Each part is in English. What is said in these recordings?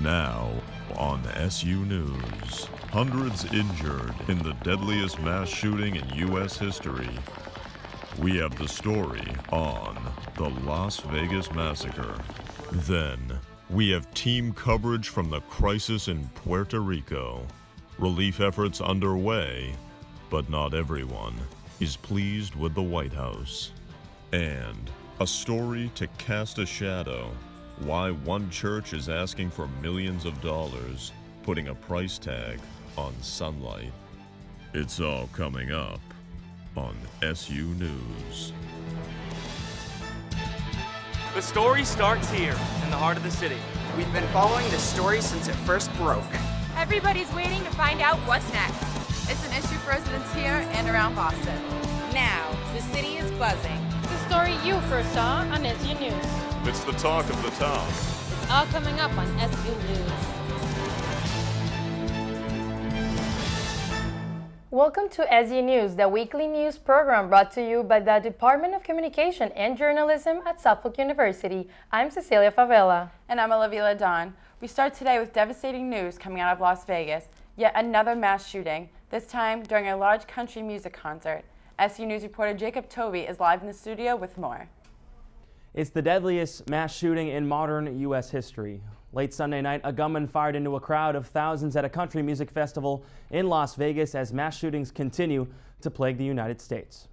Now on SU News, hundreds injured in the deadliest mass shooting in U.S. history. We have the story on the Las Vegas Massacre. Then, we have team coverage from the crisis in Puerto Rico. Relief efforts underway, but not everyone is pleased with the White House. And a story to cast a shadow. Why one church is asking for millions of dollars, putting a price tag on sunlight. It's all coming up on SU News. The story starts here, in the heart of the city. We've been following this story since it first broke. Everybody's waiting to find out what's next. It's an issue for residents here and around Boston. Now, the city is buzzing. It's a story you first saw on SU News. It's the talk of the town. It's all coming up on SU News. Welcome to SU News, the weekly news program brought to you by the Department of Communication and Journalism at Suffolk University. I'm Cecilia Favela. And I'm Olivia Ladon. We start today with devastating news coming out of Las Vegas. Yet another mass shooting, this time during a large country music concert. SU News reporter Jacob Toby is live in the studio with more. It's the deadliest mass shooting in modern U.S. history. Late Sunday night, a gunman fired into a crowd of thousands at a country music festival in Las Vegas as mass shootings continue to plague the United States.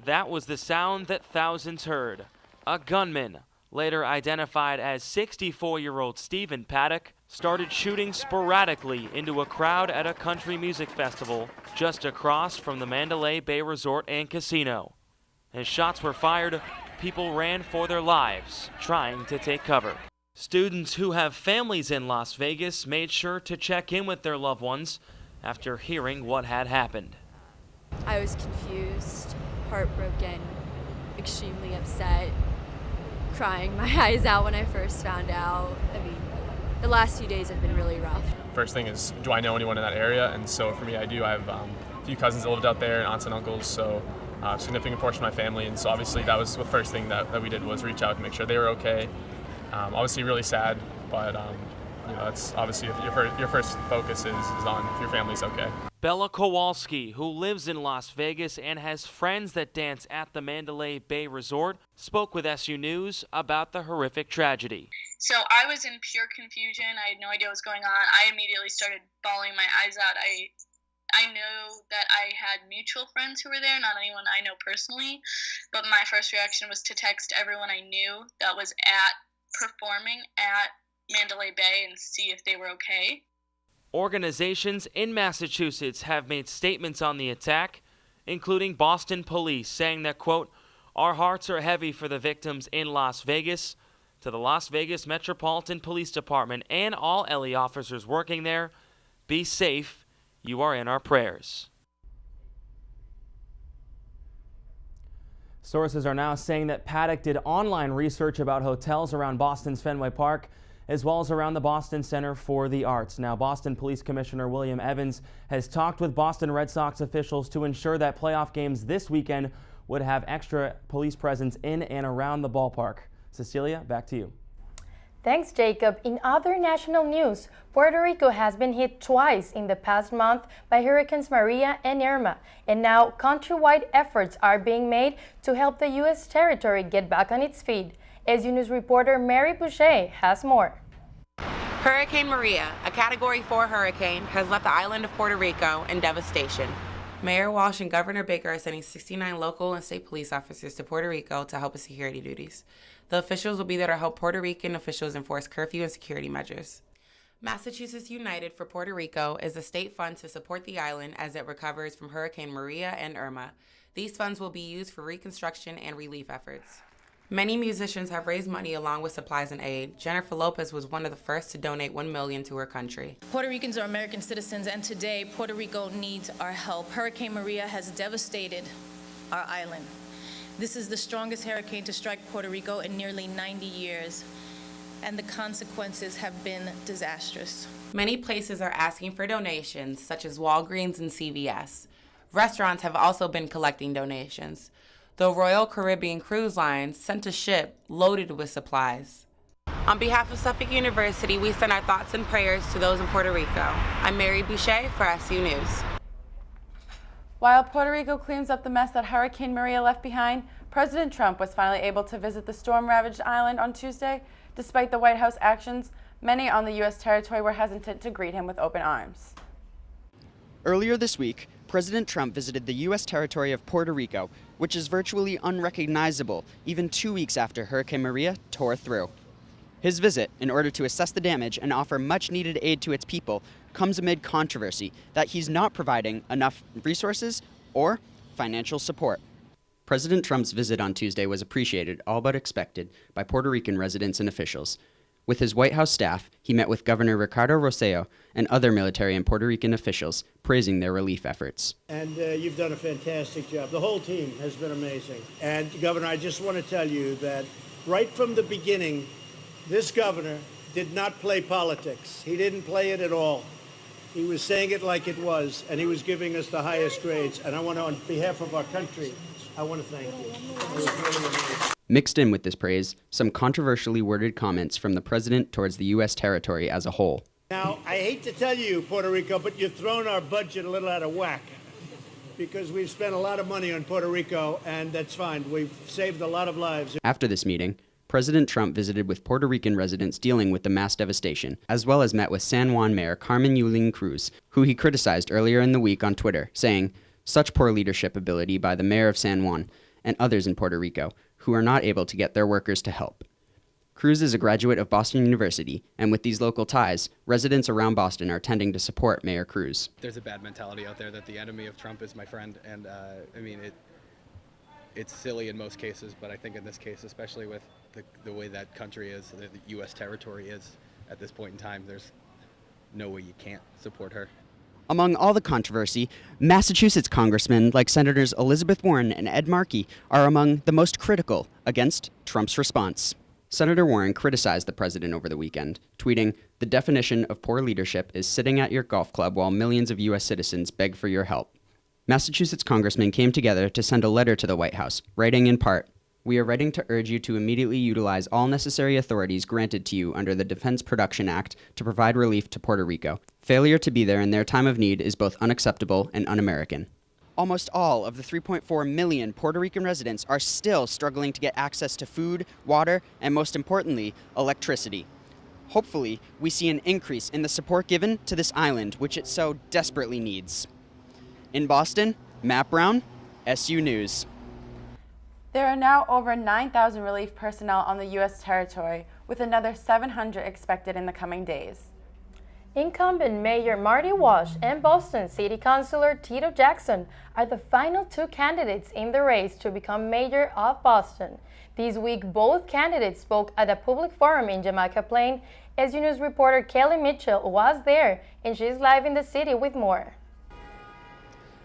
That was the sound that thousands heard. A gunman, later identified as 64-year-old Stephen Paddock, started shooting sporadically into a crowd at a country music festival just across from the Mandalay Bay Resort and Casino. As shots were fired, people ran for their lives, trying to take cover. Students who have families in Las Vegas made sure to check in with their loved ones after hearing what had happened. I was confused, heartbroken, extremely upset, crying my eyes out when I first found out. I mean, the last few days have been really rough. First thing is, do I know anyone in that area? And so for me, I do. I have a few cousins that lived out there, and aunts and uncles, so a significant portion of my family. And so obviously that was the first thing that we did, was reach out to make sure they were okay. Obviously really sad, but that's obviously your first focus is on if your family's okay. Bella Kowalski, who lives in Las Vegas and has friends that dance at the Mandalay Bay Resort, spoke with SU News about the horrific tragedy. So I was in pure confusion. I had no idea what was going on. I immediately started bawling my eyes out. I know that I had mutual friends who were there, not anyone I know personally, but my first reaction was to text everyone I knew that was performing at Mandalay Bay and see if they were okay. Organizations in Massachusetts have made statements on the attack, including Boston police, saying that, quote, "Our hearts are heavy for the victims in Las Vegas." To the Las Vegas Metropolitan Police Department and all LE officers working there, be safe. You are in our prayers. Sources are now saying that Paddock did online research about hotels around Boston's Fenway Park, as well as around the Boston Center for the Arts. Now, Boston Police Commissioner William Evans has talked with Boston Red Sox officials to ensure that playoff games this weekend would have extra police presence in and around the ballpark. Cecilia, back to you. Thanks, Jacob. In other national news, Puerto Rico has been hit twice in the past month by Hurricanes Maria and Irma, and now countrywide efforts are being made to help the U.S. territory get back on its feet. SU News reporter Mary Boucher has more. Hurricane Maria, a Category 4 hurricane, has left the island of Puerto Rico in devastation. Mayor Walsh and Governor Baker are sending 69 local and state police officers to Puerto Rico to help with security duties. The officials will be there to help Puerto Rican officials enforce curfew and security measures. Massachusetts United for Puerto Rico is a state fund to support the island as it recovers from Hurricane Maria and Irma. These funds will be used for reconstruction and relief efforts. Many musicians have raised money along with supplies and aid. Jennifer Lopez was one of the first to donate $1 million to her country. Puerto Ricans are American citizens, and today Puerto Rico needs our help. Hurricane Maria has devastated our island. This is the strongest hurricane to strike Puerto Rico in nearly 90 years, and the consequences have been disastrous. Many places are asking for donations, such as Walgreens and CVS. Restaurants have also been collecting donations. The Royal Caribbean Cruise Line sent a ship loaded with supplies. On behalf of Suffolk University, we send our thoughts and prayers to those in Puerto Rico. I'm Mary Boucher for SU News. While Puerto Rico cleans up the mess that Hurricane Maria left behind, President Trump was finally able to visit the storm-ravaged island on Tuesday. Despite the White House actions, many on the U.S. territory were hesitant to greet him with open arms. Earlier this week, President Trump visited the U.S. territory of Puerto Rico, which is virtually unrecognizable even 2 weeks after Hurricane Maria tore through. His visit, in order to assess the damage and offer much-needed aid to its people, comes amid controversy that he's not providing enough resources or financial support. President Trump's visit on Tuesday was appreciated, all but expected, by Puerto Rican residents and officials. With his White House staff, he met with Governor Ricardo Rosselló and other military and Puerto Rican officials, praising their relief efforts. And you've done a fantastic job. The whole team has been amazing. And Governor, I just want to tell you that right from the beginning, this governor did not play politics. He didn't play it at all. He was saying it like it was, and he was giving us the highest grades. And I want to, on behalf of our country, I want to thank you. It was really amazing. Mixed in with this praise, some controversially worded comments from the president towards the U.S. territory as a whole. Now, I hate to tell you, Puerto Rico, but you've thrown our budget a little out of whack because we've spent a lot of money on Puerto Rico, and that's fine. We've saved a lot of lives. After this meeting, President Trump visited with Puerto Rican residents dealing with the mass devastation, as well as met with San Juan Mayor Carmen Yulín Cruz, who he criticized earlier in the week on Twitter, saying, "Such poor leadership ability by the mayor of San Juan and others in Puerto Rico who are not able to get their workers to help." Cruz is a graduate of Boston University, and with these local ties, residents around Boston are tending to support Mayor Cruz. There's a bad mentality out there that the enemy of Trump is my friend, and I mean, it's silly in most cases, but I think in this case, especially with the way that country is, the U.S. territory is at this point in time, there's no way you can't support her. Among all the controversy, Massachusetts congressmen like Senators Elizabeth Warren and Ed Markey are among the most critical against Trump's response. Senator Warren criticized the president over the weekend, tweeting, "The definition of poor leadership is sitting at your golf club while millions of U.S. citizens beg for your help." Massachusetts congressmen came together to send a letter to the White House, writing in part, "We are writing to urge you to immediately utilize all necessary authorities granted to you under the Defense Production Act to provide relief to Puerto Rico. Failure to be there in their time of need is both unacceptable and un-American." Almost all of the 3.4 million Puerto Rican residents are still struggling to get access to food, water, and most importantly, electricity. Hopefully, we see an increase in the support given to this island, which it so desperately needs. In Boston, Matt Brown, SU News. There are now over 9,000 relief personnel on the U.S. territory, with another 700 expected in the coming days. Incumbent Mayor Marty Walsh and Boston City Councilor Tito Jackson are the final two candidates in the race to become mayor of Boston. This week, both candidates spoke at a public forum in Jamaica Plain. SU News reporter Kelly Mitchell was there, and she's live in the city with more.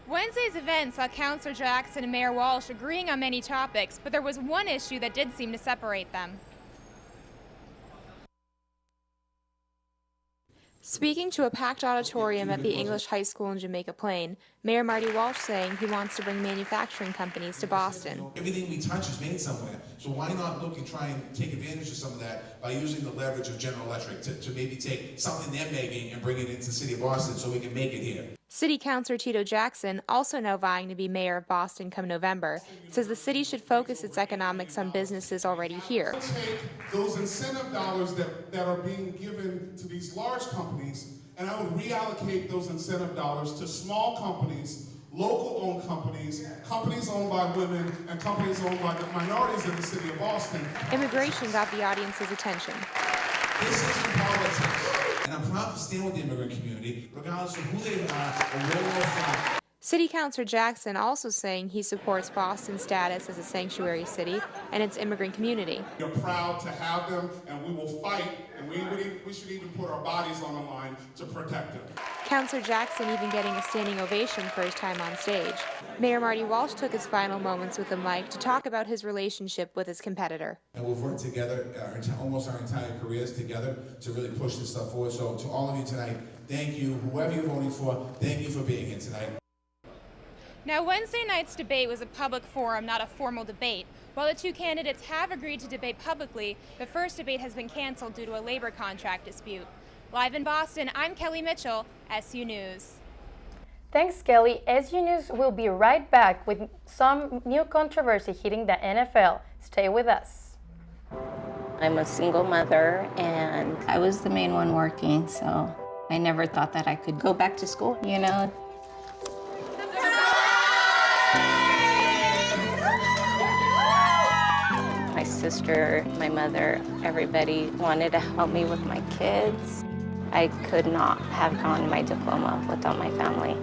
Wednesday's event saw Councilor Jackson and Mayor Walsh agreeing on many topics, but there was one issue that did seem to separate them. Speaking to a packed auditorium at the English High School in Jamaica Plain, Mayor Marty Walsh saying he wants to bring manufacturing companies to Boston. Everything we touch is made somewhere, so why not look and try and take advantage of some of that by using the leverage of General Electric to maybe take something they're making and bring it into the city of Boston so we can make it here. City Councilor Tito Jackson, also now vying to be mayor of Boston come November, says the city should focus its economics on businesses already here. Take those incentive dollars that are being given to these large companies, and I would reallocate those incentive dollars to small companies, local-owned companies, companies owned by women, and companies owned by the minorities in the city of Boston. Immigration got the audience's attention. This isn't politics. And I'm proud to stand with the immigrant community, regardless of who they are or where they're from. City Councilor Jackson also saying he supports Boston's status as a sanctuary city and its immigrant community. We're proud to have them, and we will fight, and we should even put our bodies on the line to protect them. Councilor Jackson even getting a standing ovation for his time on stage. Mayor Marty Walsh took his final moments with the mic to talk about his relationship with his competitor. And we've worked together almost our entire careers together to really push this stuff forward. So to all of you tonight, thank you. Whoever you're voting for, thank you for being here tonight. Now, Wednesday night's debate was a public forum, not a formal debate. While the two candidates have agreed to debate publicly, the first debate has been canceled due to a labor contract dispute. Live in Boston, I'm Kelly Mitchell, SU News. Thanks, Kelly. SU News will be right back with some new controversy hitting the NFL. Stay with us. I'm a single mother, and I was the main one working, so I never thought that I could go back to school, you know. My sister, my mother, everybody wanted to help me with my kids. I could not have gotten my diploma without my family.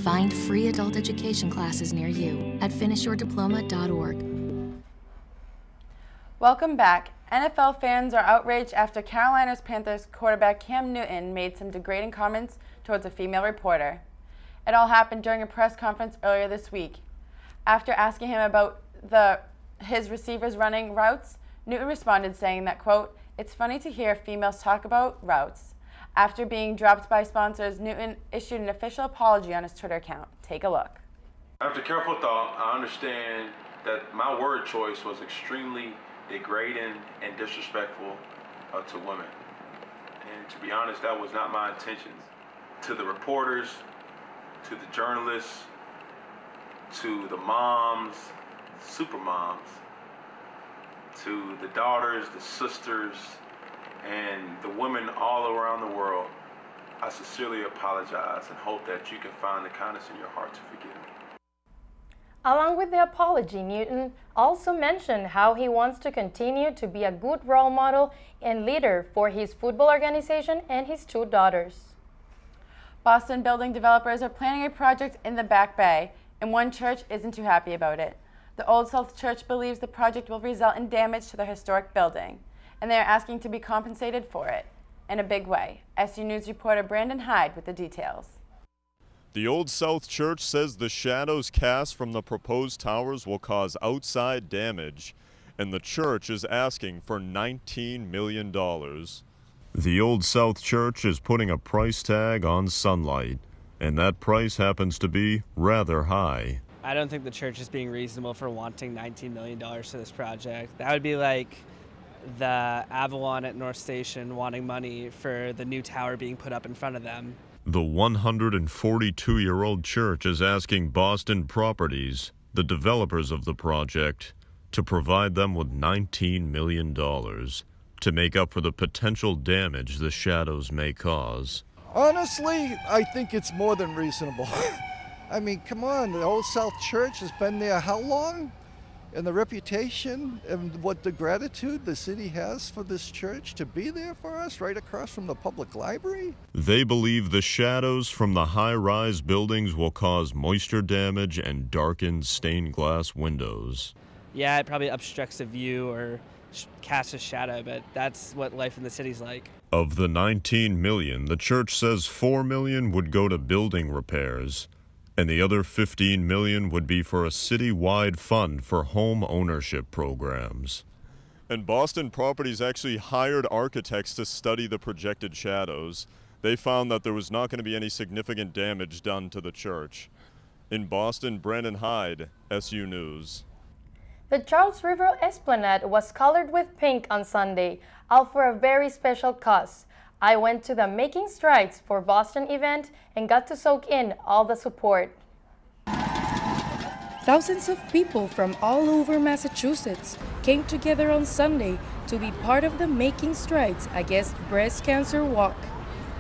Find free adult education classes near you at finishyourdiploma.org. Welcome back. NFL fans are outraged after Carolina Panthers quarterback Cam Newton made some degrading comments towards a female reporter. It all happened during a press conference earlier this week. After asking him about his receivers running routes, Newton responded saying that, quote, "It's funny to hear females talk about routes." After being dropped by sponsors, Newton issued an official apology on his Twitter account. Take a look. After careful thought, I understand that my word choice was extremely degrading and disrespectful to women. And to be honest, that was not my intentions. To the reporters, to the journalists, to the moms, super moms, to the daughters, the sisters, and the women all around the world, I sincerely apologize and hope that you can find the kindness in your heart to forgive me. Along with the apology, Newton also mentioned how he wants to continue to be a good role model and leader for his football organization and his two daughters. Boston building developers are planning a project in the Back Bay, and one church isn't too happy about it. The Old South Church believes the project will result in damage to the historic building, and they are asking to be compensated for it in a big way. SU News reporter Brandon Hyde with the details. The Old South Church says the shadows cast from the proposed towers will cause outside damage, and the church is asking for $19 million. The Old South Church is putting a price tag on sunlight, and that price happens to be rather high. I don't think the church is being reasonable for wanting $19 million for this project. That would be like the Avalon at North Station wanting money for the new tower being put up in front of them. The 142-year-old church is asking Boston Properties, the developers of the project, to provide them with $19 million to make up for the potential damage the shadows may cause. Honestly, I think it's more than reasonable. I mean, come on, the Old South Church has been there how long? And the reputation and what the gratitude the city has for this church to be there for us right across from the public library. They believe the shadows from the high-rise buildings will cause moisture damage and darken stained glass windows. Yeah, it probably obstructs the view or casts a shadow, but that's what life in the city's like. Of the $19 million, the church says $4 million would go to building repairs, and the other $15 million would be for a city-wide fund for home ownership programs. And Boston Properties actually hired architects to study the projected shadows. They found that there was not going to be any significant damage done to the church. In Boston, Brandon Hyde, SU News. The Charles River Esplanade was colored with pink on Sunday, all for a very special cause. I went to the Making Strides for Boston event and got to soak in all the support. Thousands of people from all over Massachusetts came together on Sunday to be part of the Making Strides Against Breast Cancer Walk,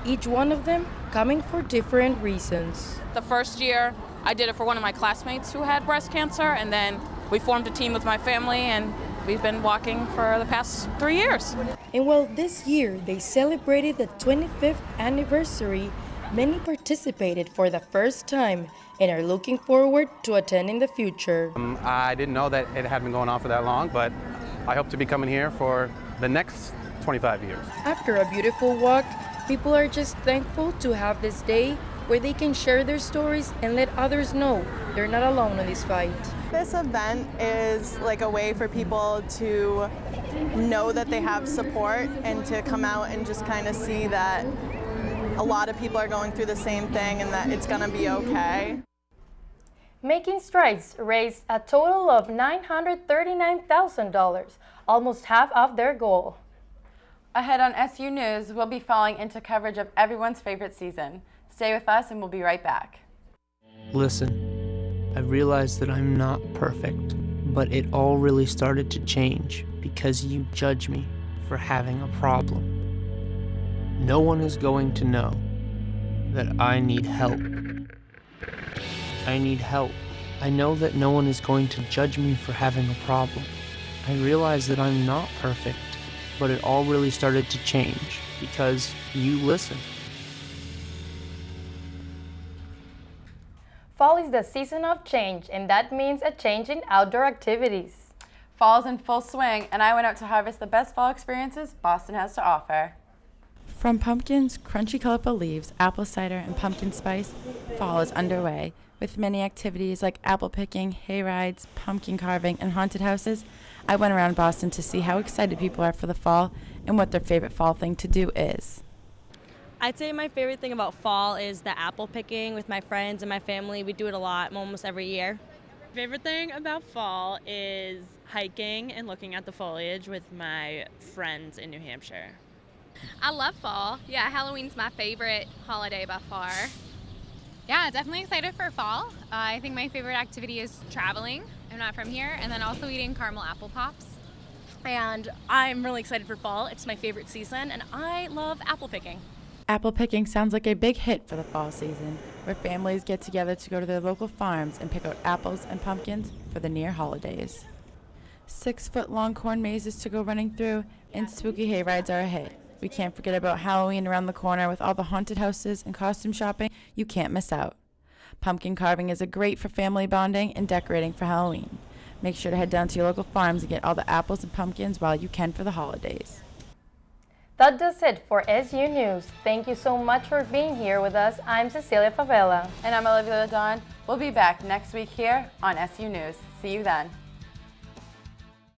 each one of them coming for different reasons. The first year, I did it for one of my classmates who had breast cancer, and then we formed a team with my family, and we've been walking for the past 3 years. And while this year they celebrated the 25th anniversary, many participated for the first time and are looking forward to attending the future. I didn't know that it had been going on for that long, but I hope to be coming here for the next 25 years. After a beautiful walk, people are just thankful to have this day where they can share their stories and let others know they're not alone in this fight. This event is like a way for people to know that they have support and to come out and just kind of see that a lot of people are going through the same thing and that it's going to be okay. Making Strides raised a total of $939,000, almost half of their goal. Ahead on SU News, we'll be falling into coverage of everyone's favorite season. Stay with us and we'll be right back. Listen, I realize that I'm not perfect, but it all really started to change because you judge me for having a problem. No one is going to know that I need help. I need help. I know that no one is going to judge me for having a problem. I realize that I'm not perfect, but it all really started to change because you listen. Fall is the season of change, and that means a change in outdoor activities. Fall's in full swing, and I went out to harvest the best fall experiences Boston has to offer. From pumpkins, crunchy colorful leaves, apple cider, and pumpkin spice, fall is underway. With many activities like apple picking, hay rides, pumpkin carving, and haunted houses, I went around Boston to see how excited people are for the fall and what their favorite fall thing to do is. I'd say my favorite thing about fall is the apple picking with my friends and my family. We do it a lot, almost every year. Favorite thing about fall is hiking and looking at the foliage with my friends in New Hampshire. I love fall. Yeah, Halloween's my favorite holiday by far. Yeah, definitely excited for fall. I think my favorite activity is traveling. I'm not from here. And then also eating caramel apple pops. And I'm really excited for fall. It's my favorite season, and I love apple picking. Apple picking sounds like a big hit for the fall season, where families get together to go to their local farms and pick out apples and pumpkins for the near holidays. 6-foot-long corn mazes to go running through, and spooky hay rides are a hit. We can't forget about Halloween around the corner with all the haunted houses and costume shopping you can't miss out. Pumpkin carving is great for family bonding and decorating for Halloween. Make sure to head down to your local farms and get all the apples and pumpkins while you can for the holidays. That does it for SU News. Thank you so much for being here with us. I'm Cecilia Favela. And I'm Olivia Ledon. We'll be back next week here on SU News. See you then.